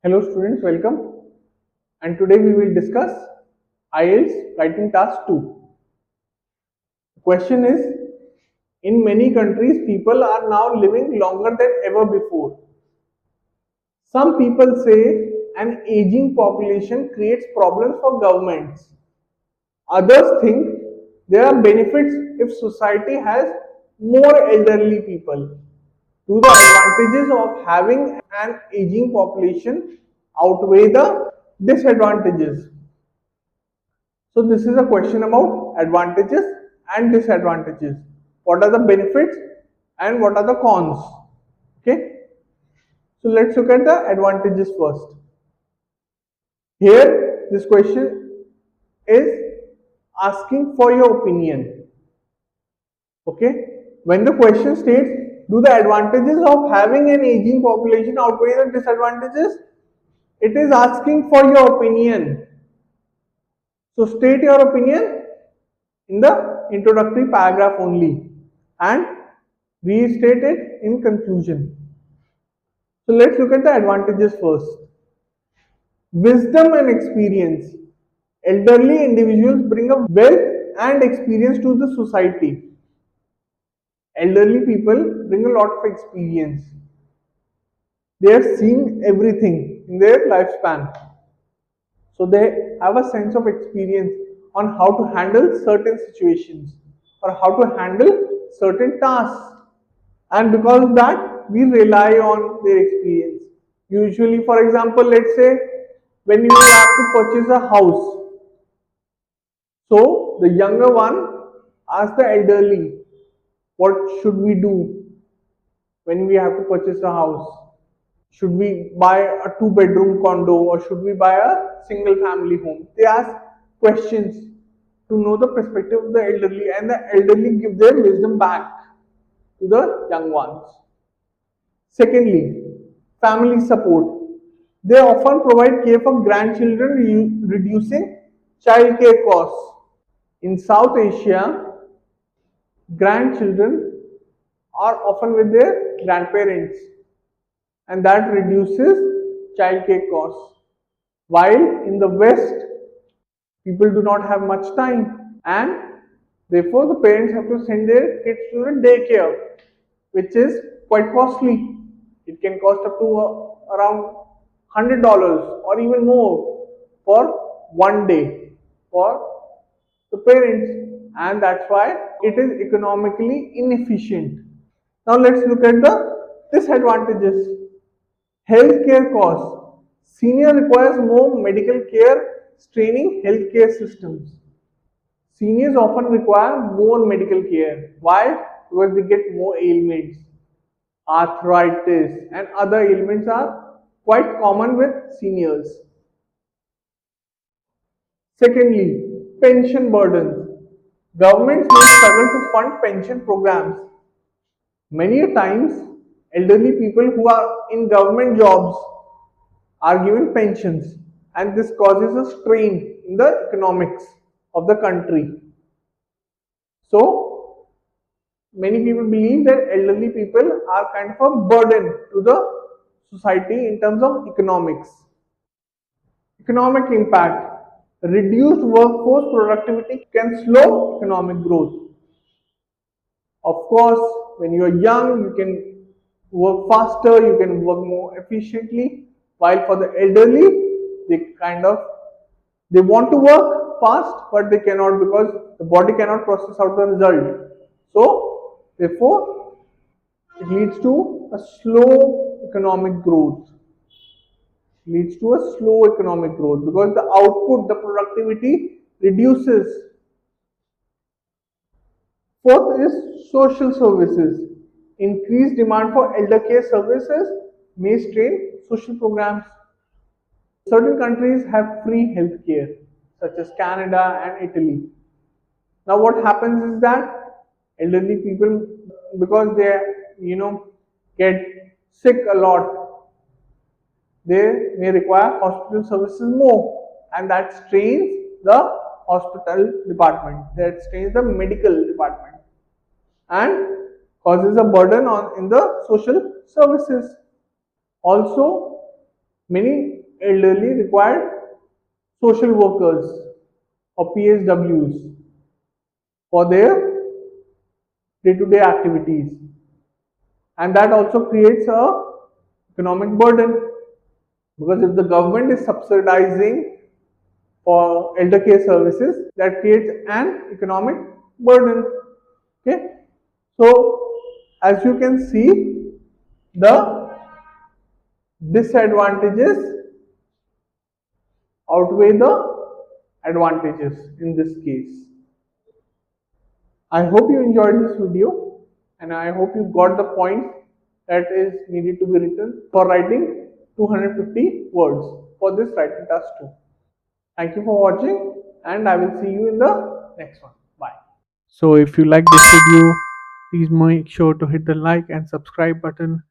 Hello students, welcome. And today we will discuss IELTS writing task 2. The question is, in many countries people are now living longer than ever before. Some people say an aging population creates problems for governments. Others think there are benefits if society has more elderly people. Do the advantages of having an aging population outweigh the disadvantages? So this is a question about advantages and disadvantages. What are the benefits and what are the cons? Okay. So let's look at the advantages first. Here this question is asking for your opinion. Okay. When the question states, do the advantages of having an aging population outweigh the disadvantages? It is asking for your opinion. So state your opinion in the introductory paragraph only and restate it in conclusion. So let's look at the advantages first. Wisdom and experience. Elderly individuals bring a wealth and experience to the society. Elderly people bring a lot of experience. They have seen everything in their lifespan. So they have a sense of experience on how to handle certain situations or how to handle certain tasks. And because of that, we rely on their experience. Usually, for example, let's say when you have to purchase a house, so the younger one asks the elderly, what should we do when we have to purchase a house? Should we buy a two-bedroom condo or should we buy a single family home? They ask questions to know the perspective of the elderly, and the elderly give their wisdom back to the young ones. Secondly, family support. They often provide care for grandchildren, reducing childcare costs. In South Asia, grandchildren are often with their grandparents, and that reduces childcare costs. While in the West, people do not have much time, and therefore the parents have to send their kids to the daycare, which is quite costly. It can cost up to around $100 or even more for one day for the parents, and that's why it is economically inefficient. Now let's look at the disadvantages. Healthcare costs. Senior requires more medical care, straining healthcare systems. Seniors often require more medical care. Why? Because they get more ailments. Arthritis and other ailments are quite common with seniors. Secondly, pension burdens. Governments may struggle to fund pension programs. Many times, elderly people who are in government jobs are given pensions, and this causes a strain in the economics of the country. So, many people believe that elderly people are kind of a burden to the society in terms of economics. Economic impact. Reduced workforce productivity can slow economic growth. Of course, when you are young, you can work faster, you can work more efficiently, while for the elderly, they want to work fast, but they cannot because the body cannot process out the result. So, therefore, it leads to a slow economic growth. Leads to a slow economic growth because the output, the productivity reduces. Fourth is social services. Increased demand for elder care services may strain social programs. Certain countries have free healthcare, such as Canada and Italy. Now, what happens is that elderly people, because they get sick a lot, they may require hospital services more, and that strains the hospital department, that strains the medical department, and causes a burden on in the social services. Also, Many elderly require social workers or PSWs for their day-to-day activities, and that also creates a economic burden, because if the government is subsidizing for elder care services, that creates an economic burden. Okay, so as you can see, the disadvantages outweigh the advantages in this case. I hope you enjoyed this video, and I hope you got the point that is needed to be written for writing 250 words for this writing task too. Thank you for watching, and I will see you in the next one. Bye. So if you like this video, please make sure to hit the like and subscribe button